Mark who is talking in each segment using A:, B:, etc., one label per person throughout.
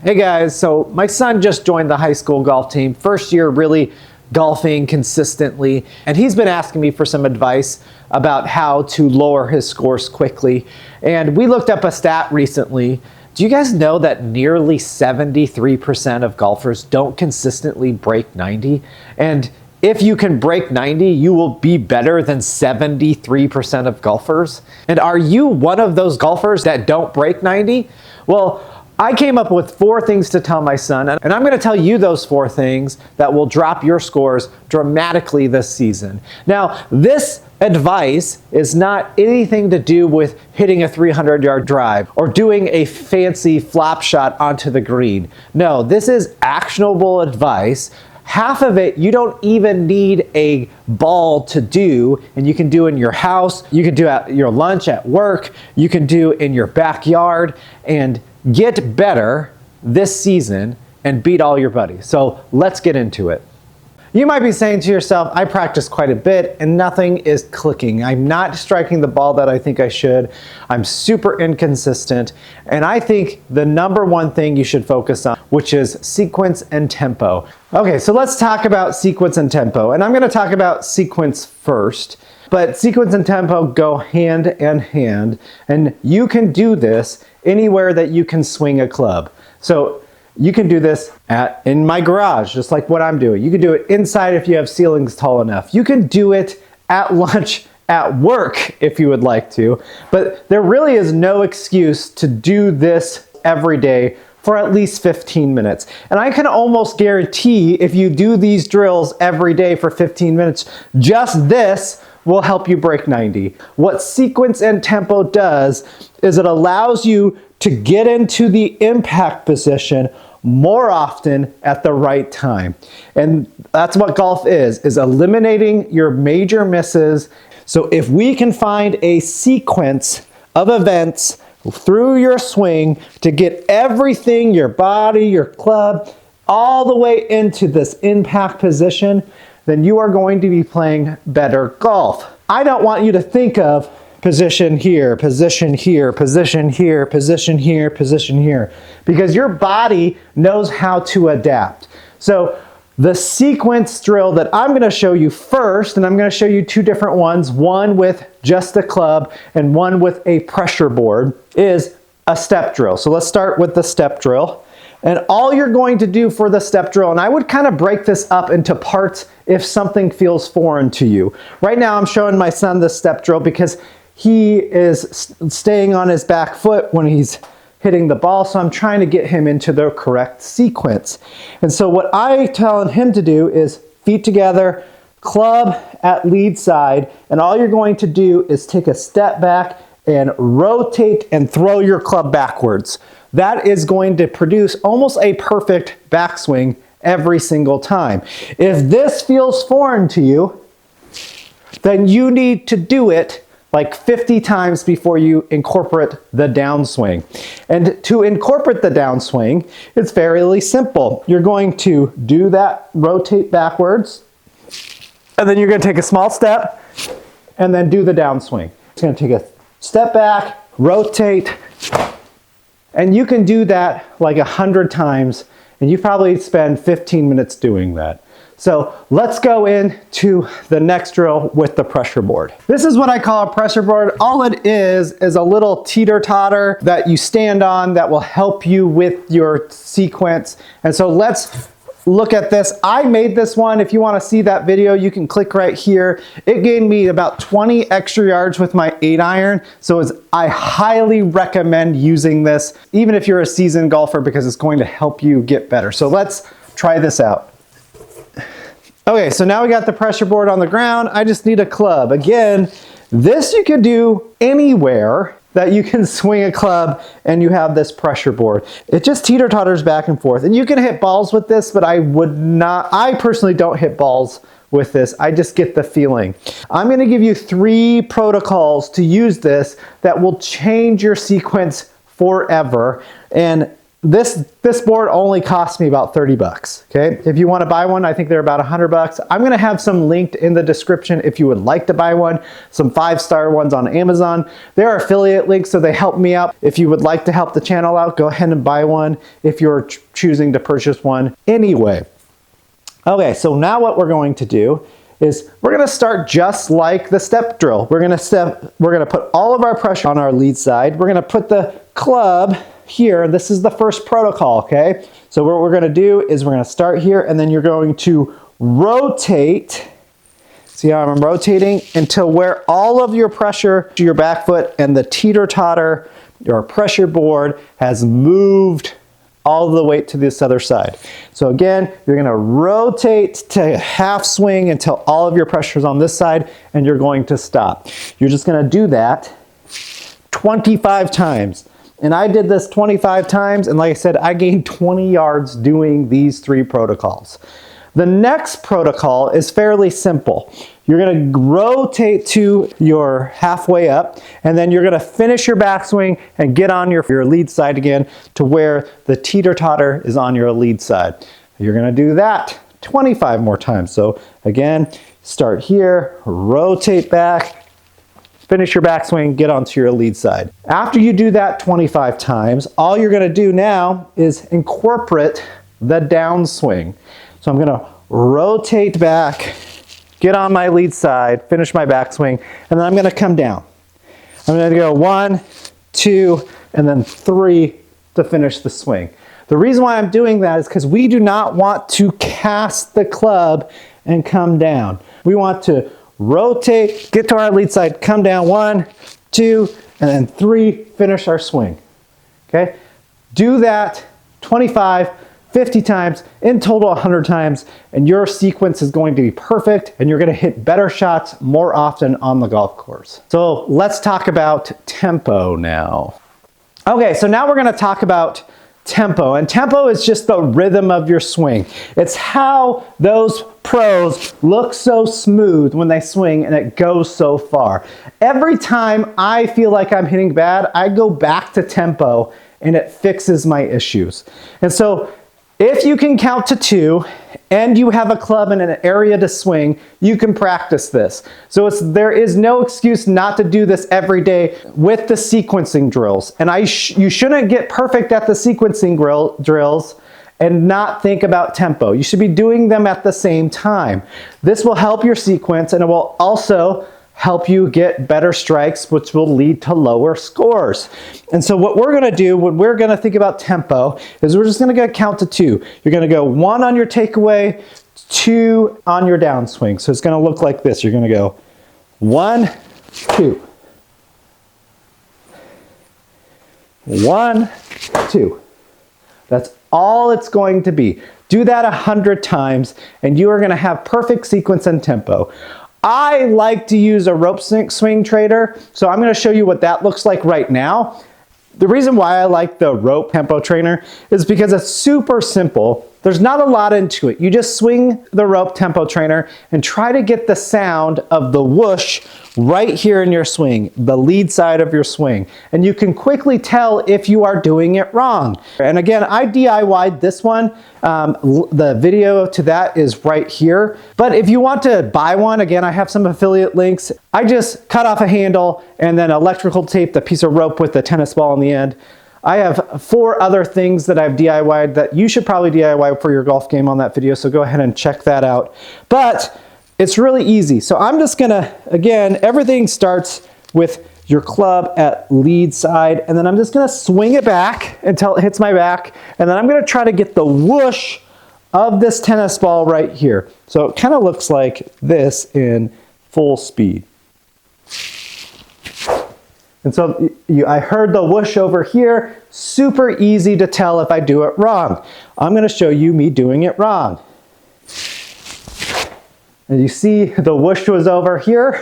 A: Hey guys, so my son just joined the high school golf team, first year really golfing consistently, and he's been asking me for some advice about how to lower his scores quickly. And we looked up a stat recently. Do you guys know that nearly 73% of golfers don't consistently break 90? And if you can break 90, you will be better than 73% of golfers. And are you one of those golfers that don't break 90? Well, I came up with 4 things to tell my son, and I'm going to tell you those 4 things that will drop your scores dramatically this season. Now, this advice is not anything to do with hitting a 300-yard drive or doing a fancy flop shot onto the green. No, this is actionable advice. Half of it you don't even need a ball to do, and you can do in your house, you can do at your lunch at work, you can do in your backyard, and get better this season and beat all your buddies. So let's get into it. You might be saying to yourself, I practice quite a bit and nothing is clicking. I'm not striking the ball that I think I should. I'm super inconsistent. And I think the number one thing you should focus on, which is sequence and tempo. Okay, so let's talk about sequence and tempo. And I'm going to talk about sequence first. But sequence and tempo go hand in hand, and you can do this anywhere that you can swing a club. So you can do this in my garage, just like what I'm doing. You can do it inside if you have ceilings tall enough. You can do it at lunch, at work if you would like to, but there really is no excuse to do this every day for at least 15 minutes. And I can almost guarantee if you do these drills every day for 15 minutes, just this will help you break 90. What sequence and tempo does is it allows you to get into the impact position more often at the right time. And that's what golf is eliminating your major misses. So if we can find a sequence of events through your swing to get everything, your body, your club, all the way into this impact position, then you are going to be playing better golf. I don't want you to think of position here, position here, position here, position here, position here, because your body knows how to adapt. So the sequence drill that I'm going to show you first, and I'm going to show you 2 different ones, one with just a club and one with a pressure board, is a step drill. So let's start with the step drill. And all you're going to do for the step drill, and I would kind of break this up into parts if something feels foreign to you. Right now I'm showing my son the step drill because he is staying on his back foot when he's hitting the ball, so I'm trying to get him into the correct sequence. And so what I tell him to do is feet together, club at lead side, and all you're going to do is take a step back and rotate and throw your club backwards. That is going to produce almost a perfect backswing every single time. If this feels foreign to you, then you need to do it like 50 times before you incorporate the downswing. And to incorporate the downswing, it's fairly simple. You're going to do that, rotate backwards, and then you're going to take a small step and then do the downswing. It's going to take a step back, rotate, and you can do that like 100 times, and you probably spend 15 minutes doing that. So let's go into the next drill with the pressure board. This is what I call a pressure board. All it is a little teeter-totter that you stand on that will help you with your sequence. And so let's look at this. I made this one. If you want to see that video, you can click right here. It gained me about 20 extra yards with my 8-iron. So I highly recommend using this, even if you're a seasoned golfer, because it's going to help you get better. So let's try this out. Okay, so now we got the pressure board on the ground. I just need a club. Again, this you can do anywhere that you can swing a club and you have this pressure board. It just teeter-totters back and forth. And you can hit balls with this, but I personally don't hit balls with this. I just get the feeling. I'm gonna give you 3 protocols to use this that will change your sequence forever. And This board only cost me about 30 bucks, okay? If you want to buy one, I think they're about 100 bucks. I'm going to have some linked in the description if you would like to buy one, some 5-star ones on Amazon. There are affiliate links, so they help me out. If you would like to help the channel out, go ahead and buy one if you're choosing to purchase one anyway. Okay, so now what we're going to do is we're going to start just like the step drill. We're going to put all of our pressure on our lead side. We're going to put the club here. This is the first protocol, okay? So what we're going to do is we're going to start here, and then you're going to rotate. See how I'm rotating until where all of your pressure to your back foot and the teeter-totter, your pressure board, has moved all the way to this other side. So again, you're going to rotate to half swing until all of your pressure is on this side, and you're going to stop. You're just going to do that 25 times. And I did this 25 times, and like I said, I gained 20 yards doing these 3 protocols. The next protocol is fairly simple. You're going to rotate to your halfway up, and then you're going to finish your backswing and get on your lead side again to where the teeter-totter is on your lead side. You're going to do that 25 more times. So again, start here, rotate back, finish your backswing, get onto your lead side. After you do that 25 times, all you're going to do now is incorporate the downswing. So I'm going to rotate back, get on my lead side, finish my backswing, and then I'm going to come down. I'm going to go 1, 2, and then 3 to finish the swing. The reason why I'm doing that is because we do not want to cast the club and come down. We want to rotate, get to our lead side, come down 1, 2, and then 3, finish our swing. Okay? Do that 25, 50 times, in total 100 times, and your sequence is going to be perfect, and you're going to hit better shots more often on the golf course. So let's talk about tempo now. Okay, so now we're going to talk about tempo, and tempo is just the rhythm of your swing. It's how those pros look so smooth when they swing and it goes so far. Every time I feel like I'm hitting bad, I go back to tempo and it fixes my issues. And so if you can count to 2 and you have a club in an area to swing, you can practice this. So there is no excuse not to do this every day with the sequencing drills. And you shouldn't get perfect at the sequencing drills and not think about tempo. You should be doing them at the same time. This will help your sequence, and it will also help you get better strikes, which will lead to lower scores. And so what we're gonna do when we're gonna think about tempo is we're just gonna count to 2. You're gonna go 1 on your takeaway, 2 on your downswing. So it's gonna look like this. You're gonna go 1, 2. 1, 2. That's all it's going to be. Do that 100 times and you are going to have perfect sequence and tempo. I like to use a rope swing trainer, so I'm going to show you what that looks like right now. The reason why I like the rope tempo trainer is because it's super simple. There's not a lot into it. You just swing the rope tempo trainer and try to get the sound of the whoosh right here in your swing, the lead side of your swing. And you can quickly tell if you are doing it wrong. And again, I DIY'd this one. The video to that is right here. But if you want to buy one, again, I have some affiliate links. I just cut off a handle and then electrical taped a piece of rope with the tennis ball on the end. I have 4 other things that I've DIY'd that you should probably DIY for your golf game on that video, so go ahead and check that out. But it's really easy. So I'm just gonna, again, everything starts with your club at lead side, and then I'm just gonna swing it back until it hits my back, and then I'm gonna try to get the whoosh of this tennis ball right here. So it kind of looks like this in full speed. And so I heard the whoosh over here, super easy to tell if I do it wrong. I'm gonna show you me doing it wrong. And you see the whoosh was over here.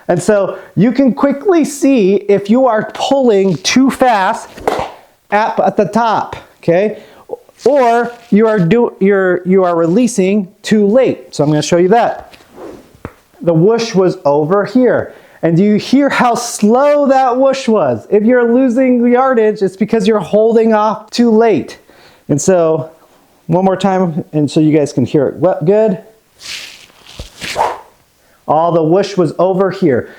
A: And so you can quickly see if you are pulling too fast at the top, okay? Or you are releasing too late. So I'm gonna show you that. The whoosh was over here. And do you hear how slow that whoosh was? If you're losing yardage, it's because you're holding off too late. And so, one more time, and so you guys can hear it. What, good? All the whoosh was over here.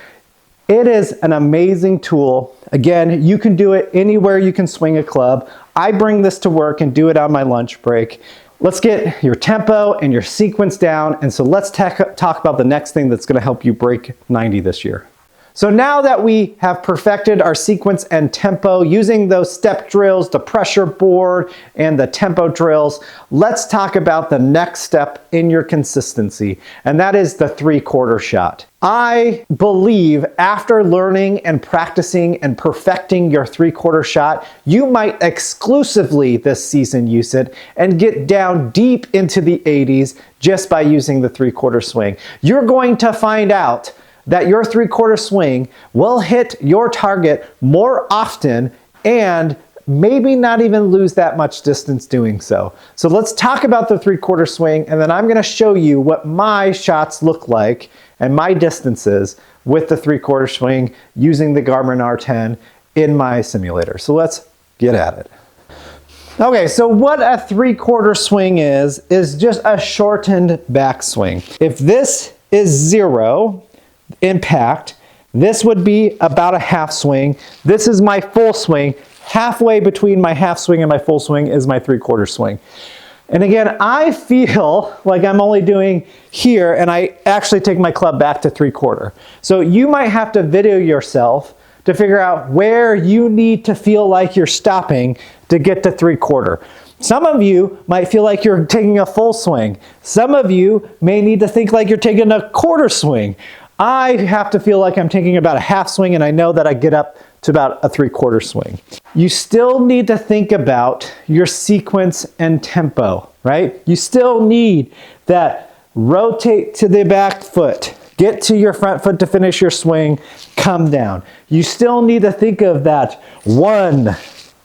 A: It is an amazing tool. Again, you can do it anywhere you can swing a club. I bring this to work and do it on my lunch break. Let's get your tempo and your sequence down. And so let's talk about the next thing that's going to help you break 90 this year. So now that we have perfected our sequence and tempo using those step drills, the pressure board, and the tempo drills, let's talk about the next step in your consistency, and that is the 3/4 shot. I believe after learning and practicing and perfecting your 3/4 shot, you might exclusively this season use it and get down deep into the 80s just by using the 3/4 swing. You're going to find out that your 3/4 swing will hit your target more often and maybe not even lose that much distance doing so. So let's talk about the 3/4 swing, and then I'm going to show you what my shots look like and my distances with the 3/4 swing using the Garmin R10 in my simulator. So let's get at it. Okay, so what a 3/4 swing is just a shortened backswing. If this is 0, impact, this would be about a half swing. This is my full swing. Halfway between my half swing and my full swing is my 3/4 swing. And again, I feel like I'm only doing here, and I actually take my club back to 3/4. So you might have to video yourself to figure out where you need to feel like you're stopping to get to 3/4. Some of you might feel like you're taking a full swing. Some of you may need to think like you're taking a quarter swing. I have to feel like I'm taking about a half swing, and I know that I get up to about a 3/4 swing. You still need to think about your sequence and tempo, right? You still need that rotate to the back foot, get to your front foot to finish your swing, come down. You still need to think of that 1,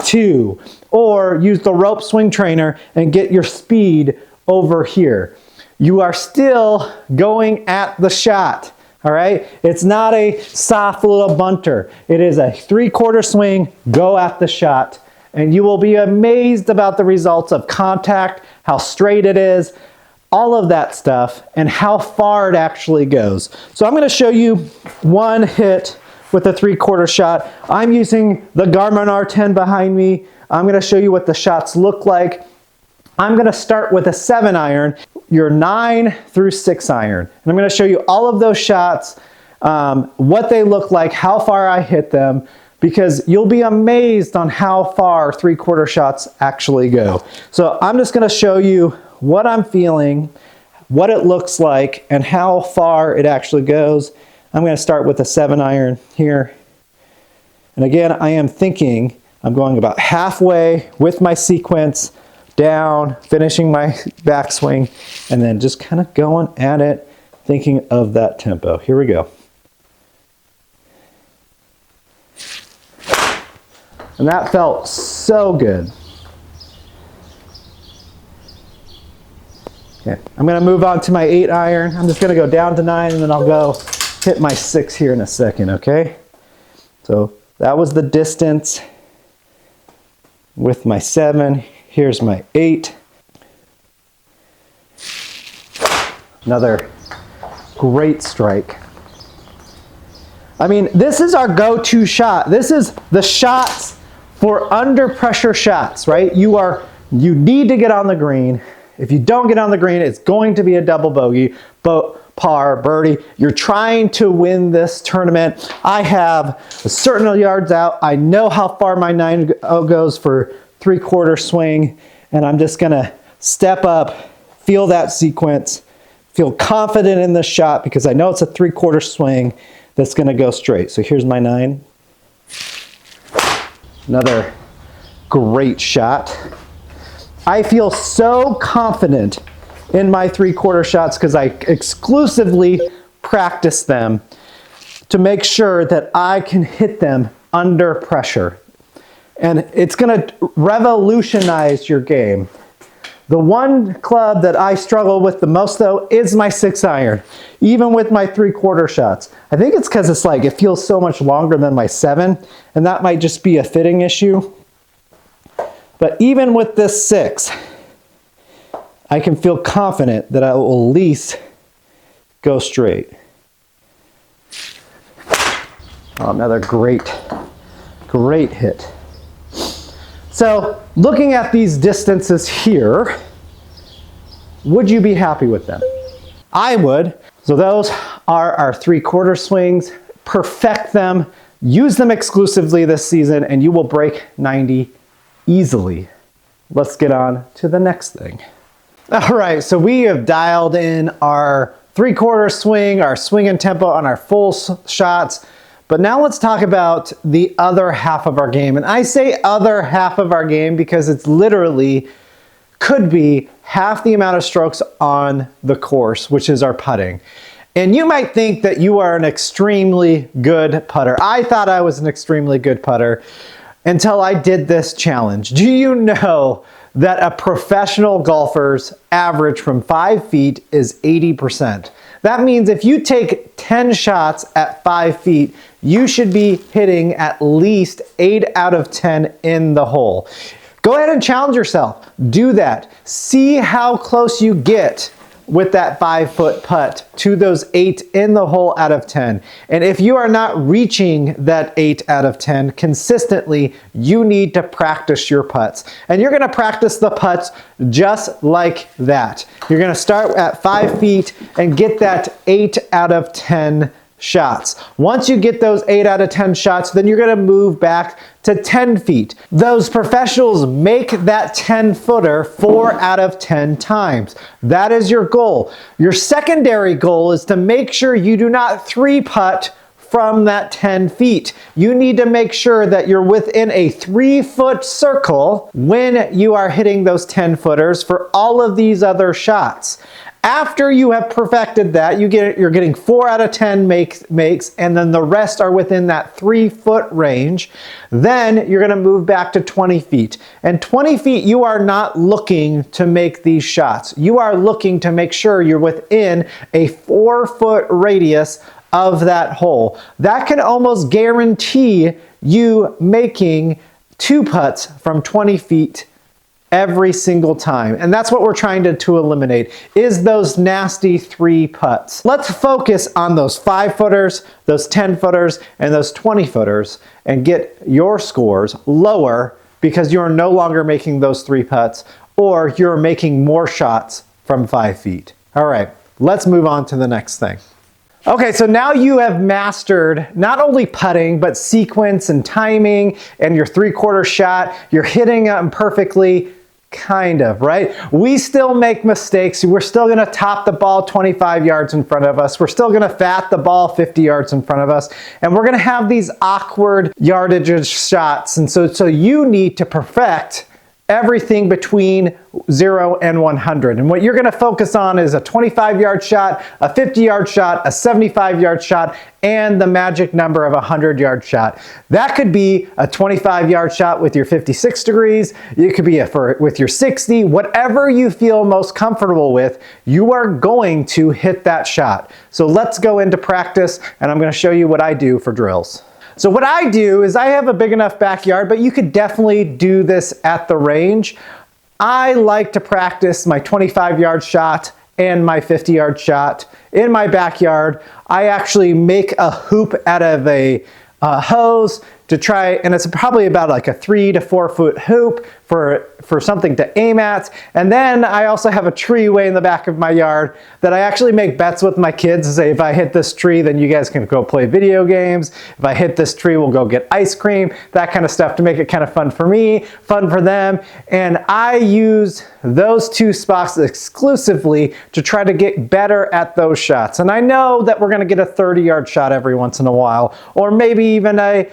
A: 2, or use the rope swing trainer and get your speed over here. You are still going at the shot. All right, it's not a soft little bunter. It is a 3/4 swing, go at the shot, and you will be amazed about the results of contact, how straight it is, all of that stuff, and how far it actually goes. So I'm gonna show you one hit with a 3/4 shot. I'm using the Garmin R10 behind me. I'm gonna show you what the shots look like. I'm gonna start with a 7-iron, your 9 through 6-iron. And I'm gonna show you all of those shots, what they look like, how far I hit them, because you'll be amazed on how far 3/4 shots actually go. So I'm just gonna show you what I'm feeling, what it looks like, and how far it actually goes. I'm gonna start with a 7-iron here. And again, I am thinking I'm going about halfway with my sequence, down, finishing my backswing, and then just kind of going at it, thinking of that tempo. Here we go. And that felt so good. Okay, I'm gonna move on to my 8-iron. I'm just gonna go down to 9, and then I'll go hit my 6 here in a second, okay? So that was the distance with my 7. Here's my 8. Another great strike. I mean, this is our go-to shot. This is the shots for under pressure shots, right? You need to get on the green. If you don't get on the green, it's going to be a double bogey, par, birdie. You're trying to win this tournament. I have a certain yards out. I know how far my 9 goes for 3/4 swing, and I'm just gonna step up, feel that sequence, feel confident in this shot because I know it's a 3/4 swing that's gonna go straight. So here's my 9. Another great shot. I feel so confident in my 3/4 shots because I exclusively practice them to make sure that I can hit them under pressure. And it's gonna revolutionize your game. The one club that I struggle with the most though is my 6-iron, even with my 3/4 shots. I think it's because it feels so much longer than my 7, and that might just be a fitting issue. But even with this 6, I can feel confident that I will at least go straight. Oh, another great hit. So looking at these distances here, would you be happy with them? I would. So those are our 3/4 swings. Perfect them, use them exclusively this season, and you will break 90 easily. Let's get on to the next thing. All right, so we have dialed in our 3/4 swing, our swing and tempo on our full shots. But now let's talk about the other half of our game. And I say other half of our game because it's literally could be half the amount of strokes on the course, which is our putting. And you might think that you are an extremely good putter. I thought I was an extremely good putter until I did this challenge. Do you know that a professional golfer's average from 5 feet is 80%? That means if you take 10 shots at 5 feet, you should be hitting at least 8 out of 10 in the hole. Go ahead and challenge yourself. Do that. See how close you get with that 5-foot putt to those 8 in the hole out of 10. And if you are not reaching that 8 out of 10 consistently, you need to practice your putts. And you're gonna practice the putts just like that. You're gonna start at 5 feet and get that 8 out of 10 shots. Once you get those 8 out of 10 shots, then you're gonna move back to 10 feet. Those professionals make that 10-footer 4 out of 10 times. That is your goal. Your secondary goal is to make sure you do not 3-putt from that 10 feet. You need to make sure that you're within a 3-foot circle when you are hitting those 10-footers for all of these other shots. After you have perfected that, you're getting 4 out of 10 makes, and then the rest are within that 3-foot range. Then you're gonna move back to 20 feet. And 20 feet, you are not looking to make these shots. You are looking to make sure you're within a 4-foot radius of that hole. That can almost guarantee you making 2 putts from 20 feet every single time. And that's what we're trying to eliminate, is those nasty 3 putts. Let's focus on those 5-footers, those 10-footers, and those 20-footers and get your scores lower because you're no longer making those 3 putts or you're making more shots from 5 feet. All right, let's move on to the next thing. Okay, so now you have mastered not only putting, but sequence and timing and your 3/4 shot. You're hitting them perfectly, kind of, right? We still make mistakes. We're still gonna top the ball 25 yards in front of us. We're still gonna fat the ball 50 yards in front of us. And we're gonna have these awkward yardages shots. And so you need to perfect everything between 0 and 100. And what you're gonna focus on is a 25-yard shot, a 50-yard shot, a 75-yard shot, and the magic number of a 100-yard shot. That could be a 25-yard shot with your 56 degrees. It could be with your 60, whatever you feel most comfortable with, you are going to hit that shot. So let's go into practice, and I'm gonna show you what I do for drills. So what I do is I have a big enough backyard, but you could definitely do this at the range. I like to practice my 25-yard shot and my 50-yard shot in my backyard. I actually make a hoop out of a hose to try, and it's probably about like a 3 to 4 foot hoop for something to aim at. And then I also have a tree way in the back of my yard that I actually make bets with my kids and say, if I hit this tree, then you guys can go play video games. If I hit this tree, we'll go get ice cream, that kind of stuff to make it kind of fun for me, fun for them. And I use those 2 spots exclusively to try to get better at those shots. And I know that we're gonna get a 30-yard shot every once in a while, or maybe even a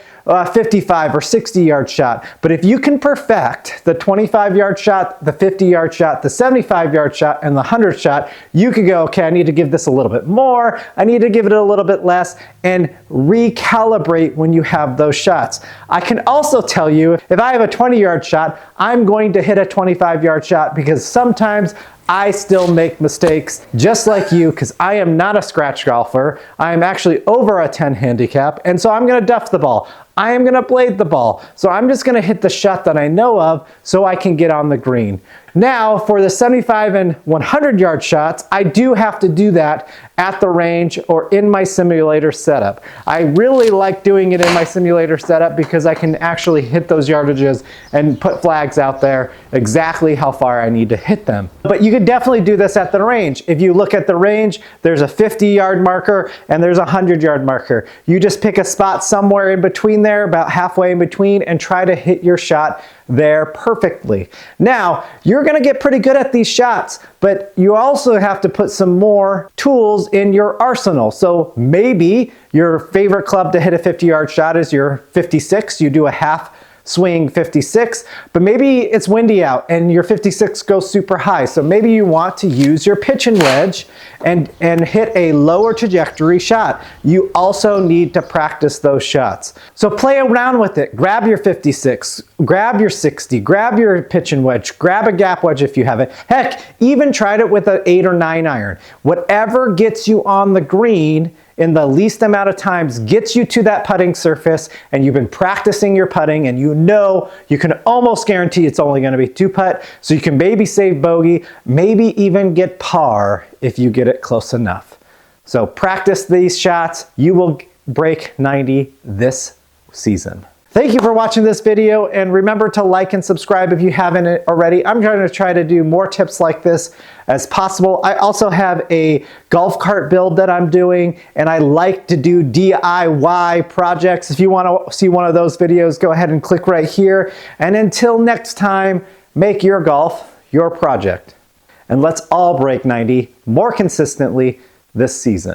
A: 55 or 60-yard shot. But if you can perfect the 25-yard shot, the 50-yard shot, the 75-yard shot, and the 100 shot, you could go, okay, I need to give this a little bit more, I need to give it a little bit less, and recalibrate when you have those shots. I can also tell you, if I have a 20-yard shot, I'm going to hit a 25-yard shot because sometimes I still make mistakes just like you because I am not a scratch golfer. I am actually over a 10 handicap, and so I'm going to duff the ball. I am going to blade the ball. So I'm just going to hit the shot that I know of so I can get on the green. Now for the 75 and 100-yard shots, I do have to do that at the range or in my simulator setup. I really like doing it in my simulator setup because I can actually hit those yardages and put flags out there exactly how far I need to hit them. But you could definitely do this at the range. If you look at the range, there's a 50-yard marker and there's a 100-yard marker. You just pick a spot somewhere in between there, about halfway in between, and try to hit your shot there perfectly. Now, you're going to get pretty good at these shots, but you also have to put some more tools in your arsenal. So maybe your favorite club to hit a 50-yard shot is your 56. You do a half swing 56, but maybe it's windy out and your 56 goes super high. So maybe you want to use your pitch and wedge and hit a lower trajectory shot. You also need to practice those shots. So play around with it. Grab your 56, grab your 60, grab your pitch and wedge, grab a gap wedge if you have it. Heck, even tried it with an 8 or 9 iron. Whatever gets you on the green in the least amount of times gets you to that putting surface, and you've been practicing your putting and you know you can almost guarantee it's only going to be 2-putt, so you can maybe save bogey, maybe even get par if you get it close enough. So practice these shots. You will break 90 this season. Thank you for watching this video, and remember to like and subscribe if you haven't already. I'm going to try to do more tips like this as possible. I also have a golf cart build that I'm doing, and I like to do DIY projects. If you want to see one of those videos, go ahead and click right here. And until next time, make your golf your project. And let's all break 90 more consistently this season.